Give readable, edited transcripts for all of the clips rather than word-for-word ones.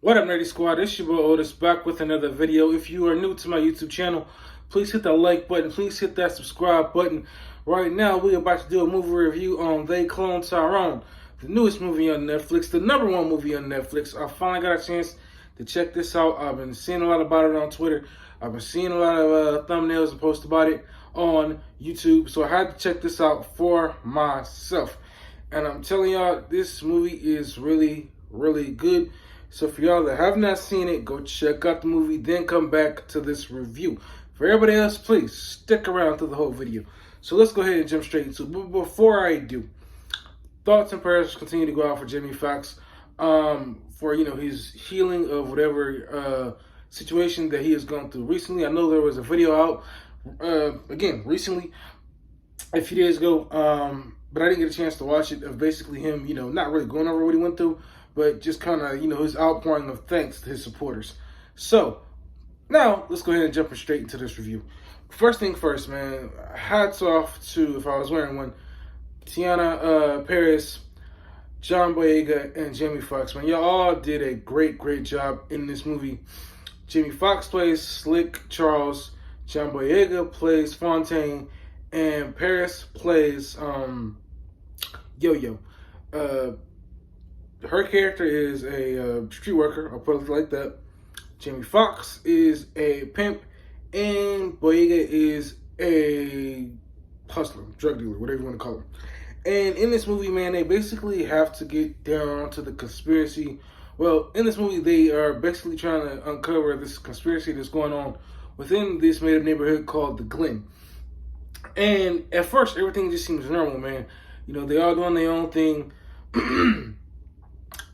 What up, Nerdy Squad? It's your boy Otis back with another video. If you are new to my YouTube channel, please hit that like button. Please hit that subscribe button. Right now, we're about to do a movie review on They Clone Tyrone, the newest movie on Netflix, the #1 movie on Netflix. I finally got a chance to check this out. I've been seeing a lot about it on Twitter. I've been seeing a lot of thumbnails and posts about it on YouTube. So I had to check this out for myself. And I'm telling y'all, this movie is really, really good. So for y'all that have not seen it, go check out the movie, then come back to this review. For everybody else, please stick around through the whole video. So let's go ahead and jump straight into it. But before I do, thoughts and prayers continue to go out for Jamie Foxx for his healing of whatever situation that he has gone through recently. I know there was a video out again recently, a few days ago, but I didn't get a chance to watch it, of basically him, not really going over what he went through, but just kind of, his outpouring of thanks to his supporters. So, now, let's go ahead and jump straight into this review. First thing first, man, hats off to, if I was wearing one, Teyonah Parris, John Boyega, and Jamie Foxx, man. Y'all all did a great, great job in this movie. Jamie Foxx plays Slick Charles, John Boyega plays Fontaine, and Paris plays Yo-Yo. Her character is a street worker, I'll put it like that. Jamie Foxx is a pimp, and Boyega is a hustler, drug dealer, whatever you want to call him. And in this movie, man, they basically have to get down to the conspiracy. Well, in this movie, they are basically trying to uncover this conspiracy that's going on within this made-up neighborhood called the Glen. And at first, everything just seems normal, man. They all doing their own thing.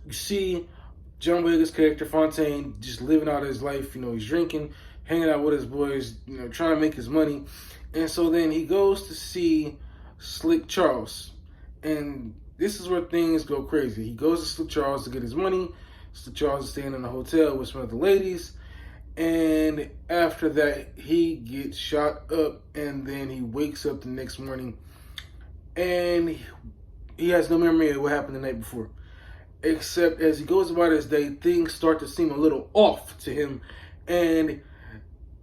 You see John Boyega's character, Fontaine, just living out his life. He's drinking, hanging out with his boys, trying to make his money. And so then he goes to see Slick Charles. And this is where things go crazy. He goes to Slick Charles to get his money. Slick Charles is staying in a hotel with some of the ladies. And after that, he gets shot up, and then he wakes up the next morning, and he has no memory of what happened the night before. Except as he goes about his day, things start to seem a little off to him, and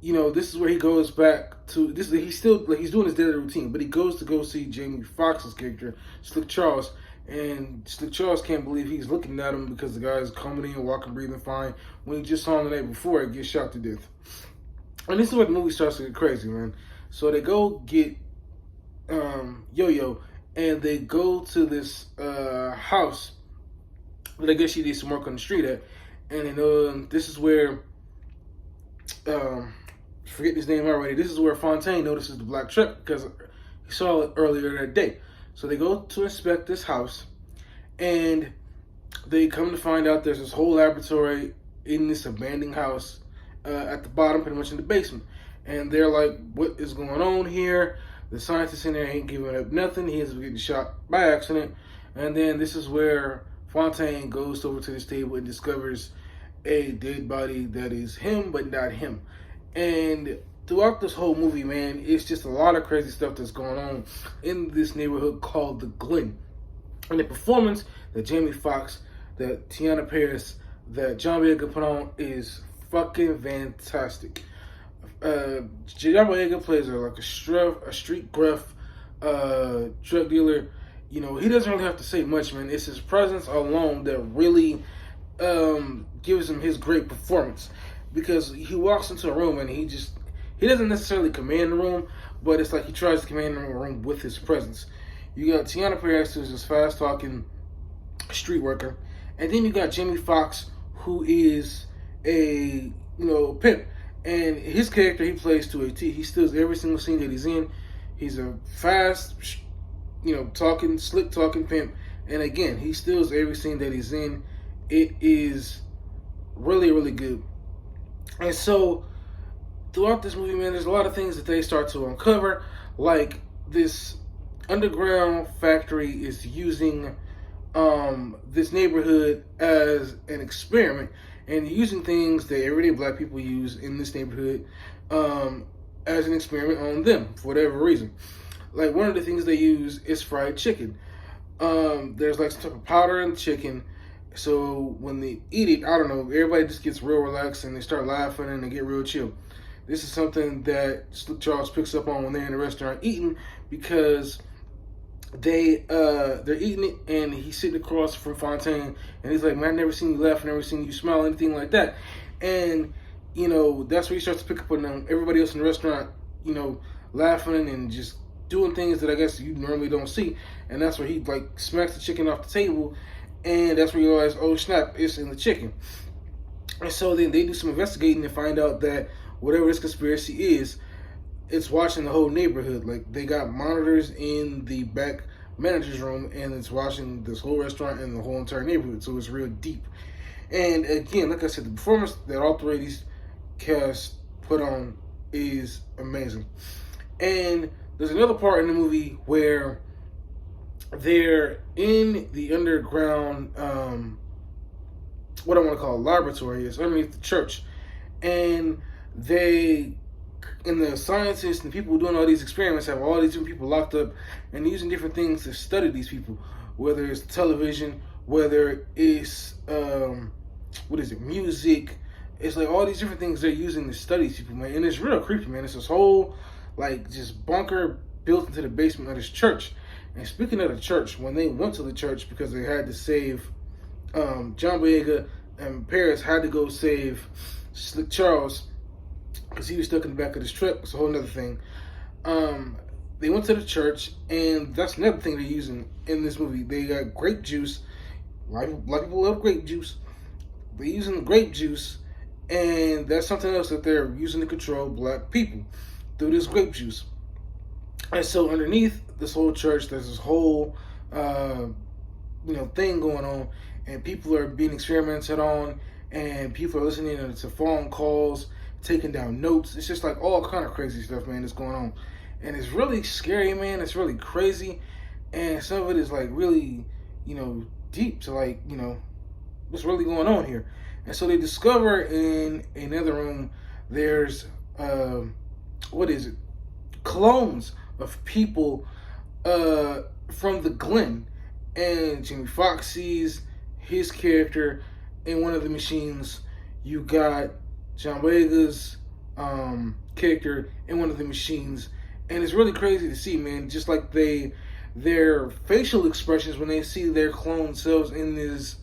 this is where he goes back to this. He's still he's doing his daily routine, but he goes to go see Jamie Foxx's character, Slick Charles, and Slick Charles can't believe he's looking at him because the guy is coming in, walking, breathing fine, when he just saw him the night before and gets shot to death. And this is where the movie starts to get crazy, man. So they go get Yo-Yo, and they go to this house that I guess she did some work on the street at. And this is where, forget his name already, this is where Fontaine notices the black truck because he saw it earlier that day. So they go to inspect this house, and they come to find out there's this whole laboratory in this abandoned house at the bottom, pretty much in the basement. And they're like, what is going on here? The scientist in there ain't giving up nothing. He ends up getting shot by accident. And then this is where Fontaine goes over to this table and discovers a dead body that is him, but not him. And throughout this whole movie, man, it's just a lot of crazy stuff that's going on in this neighborhood called the Glen. And the performance that Jamie Foxx, that Teyonah Parris, that John Boyega put on is fucking fantastic. John Boyega plays a street gruff drug dealer. He doesn't really have to say much, man. It's his presence alone that really gives him his great performance, because he walks into a room and he doesn't necessarily command the room, but it's like he tries to command the room with his presence. You got Teyonah Parris, who's this fast-talking street worker, and then you got Jamie Foxx, who is a pimp, and his character he plays to a T. He steals every single scene that he's in. He's a fast, slick talking pimp, and again, he steals every scene that he's in. It is really, really good. And so throughout this movie, man, there's a lot of things that they start to uncover, like this underground factory is using this neighborhood as an experiment, and using things that everyday black people use in this neighborhood as an experiment on them for whatever reason. Like, one of the things they use is fried chicken. There's like some type of powder in chicken, So when they eat it, I don't know, everybody just gets real relaxed and they start laughing and they get real chill. This is something that Slick Charles picks up on when they're in the restaurant eating, because they're eating it and he's sitting across from Fontaine and he's like, man, I never seen you laugh, I never seen you smile, anything like that. And that's where he starts to pick up on everybody else in the restaurant, laughing and just doing things that I guess you normally don't see. And that's where he like smacks the chicken off the table, and that's where you realize, oh snap, it's in the chicken. And so then they do some investigating and find out that whatever this conspiracy is, it's watching the whole neighborhood. Like, they got monitors in the back manager's room, and it's watching this whole restaurant and the whole entire neighborhood. So it's real deep. And again, like I said, the performance that all three of these cast put on is amazing. And there's another part in the movie where they're in the underground, what I want to call a laboratory. It's underneath the church. And the scientists and people doing all these experiments have all these different people locked up and using different things to study these people, whether it's television, whether it's music. It's like all these different things they're using to study these people, man. And it's real creepy, man. It's this whole like just bunker built into the basement of this church. And speaking of the church, when they went to the church because they had to save John Boyega, and Paris had to go save Slick Charles because he was stuck in the back of this truck. It's a whole other thing. They went to the church, and that's another thing they're using in this movie. They got grape juice. A lot of people love grape juice. They're using the grape juice, and that's something else that they're using to control black people through this grape juice. And so underneath this whole church, there's this whole thing going on, and people are being experimented on, and people are listening to phone calls, taking down notes. It's just like all kind of crazy stuff, man, that's going on. And it's really scary, man. It's really crazy. And some of it is like really, deep to like, what's really going on here. And so they discover in another room, there's, clones of people from the Glen. And Jamie Foxx sees his character in one of the machines. You got John Boyega's character in one of the machines, and it's really crazy to see, man. Just like their facial expressions when they see their clone selves in this,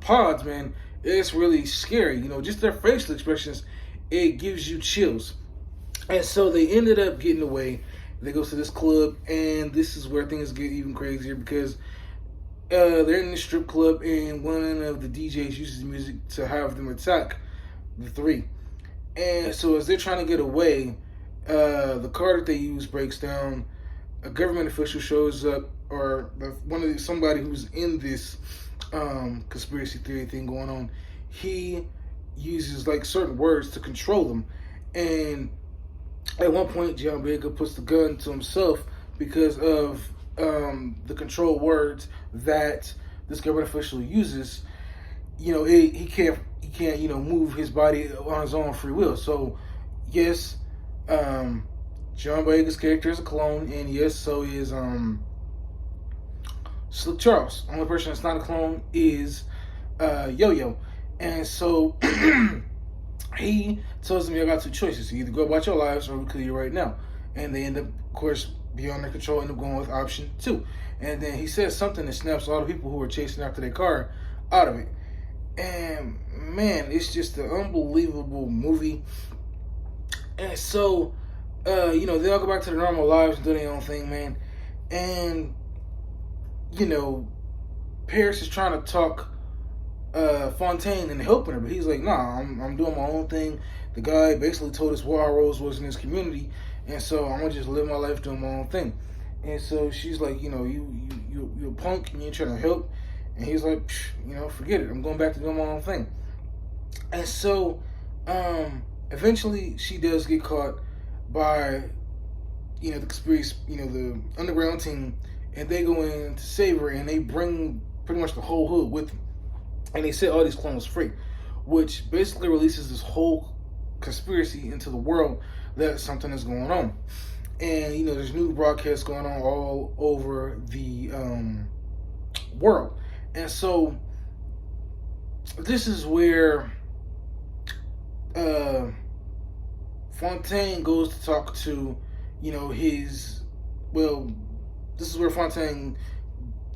pods, man. It's really scary. Just their facial expressions, it gives you chills. And so they ended up getting away. They go to this club, and this is where things get even crazier because they're in the strip club, and one of the DJs uses the music to have them attack the three. And so as they're trying to get away, the car that they use breaks down. A government official shows up, or somebody who's in this conspiracy theory thing going on. He uses like certain words to control them, and at one point, John Boyega puts the gun to himself because of the control words that this government official uses. He can't move his body on his own free will. So yes, John Boyega's character is a clone, and yes, so is Slick Charles. The only person that's not a clone is Yo-Yo. And so he tells them, you got two choices. You either go about your lives or we kill you right now. And they end up, of course, beyond their control, end up going with option 2. And then he says something that snaps all the people who were chasing after their car out of it. And man, it's just an unbelievable movie. And so, they all go back to their normal lives and do their own thing, man. And, Paris is trying to talk Fontaine and helping her, but he's like, nah, I'm doing my own thing. The guy basically told us what our roles was in his community, and so I'm gonna just live my life doing my own thing. And so she's like, you're a punk and you're trying to help, and he's like, forget it, I'm going back to doing my own thing. And so eventually she does get caught by the conspiracy, the underground team, and they go in to save her, and they bring pretty much the whole hood with them. And they set all these clones free, which basically releases this whole conspiracy into the world that something is going on. And, there's new broadcasts going on all over the world. And so this is where uh, Fontaine goes to talk to, his, well, this is where Fontaine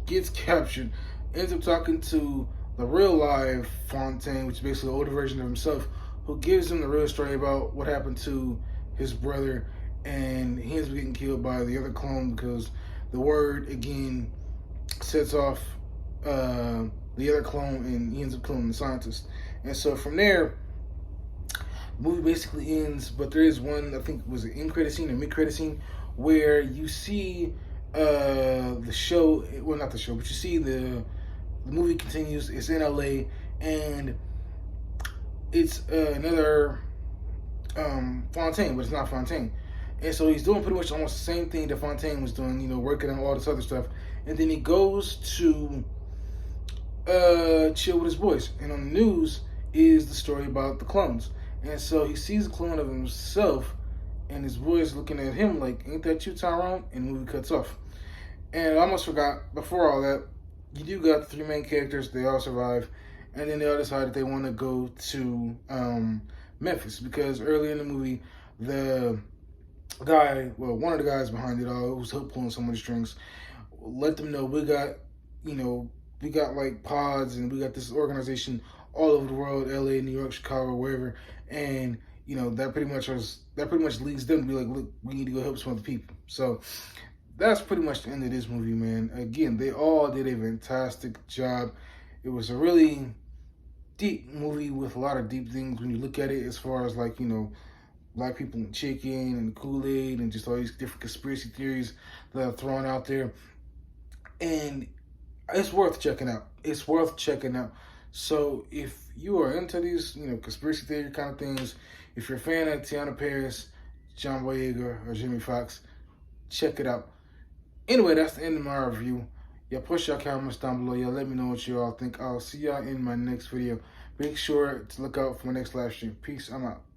gets captured, ends up talking to the real live Fontaine, which is basically an older version of himself, who gives him the real story about what happened to his brother, and he ends up getting killed by the other clone because the word again sets off the other clone, and he ends up killing the scientist. And so from there, the movie basically ends. But there is one, I think, was an end credit scene or mid credit scene where you see the show. Well, not the show, but you see the movie continues. It's in LA, and it's another Fontaine, but it's not Fontaine. And so he's doing pretty much almost the same thing that Fontaine was doing, working on all this other stuff. And then he goes to chill with his boys. And on the news is the story about the clones. And so he sees a clone of himself, and his boys looking at him like, "Ain't that you, Tyrone?" And the movie cuts off. And I almost forgot, before all that, you do got the three main characters. They all survive. And then they all decide that they want to go to Memphis, because early in the movie, the guy, well, one of the guys behind it all, who was pulling some of the strings, let them know we got, we got like pods, and we got this organization all over the world, LA, New York, Chicago, wherever, and that pretty much leads them to be like, look, we need to go help some other people. So that's pretty much the end of this movie, man. Again, they all did a fantastic job. It was a really deep movie with a lot of deep things when you look at it, as far as like, black people and chicken and Kool-Aid and just all these different conspiracy theories that are thrown out there. And it's worth checking out. It's worth checking out. So if you are into these, conspiracy theory kind of things, if you're a fan of Tiana Paris, John Boyega, or Jimmy Fox, check it out. Anyway, that's the end of my review. Y'all push your comments down below. Y'all let me know what you all think. I'll see y'all in my next video. Make sure to look out for my next live stream. Peace. I'm out.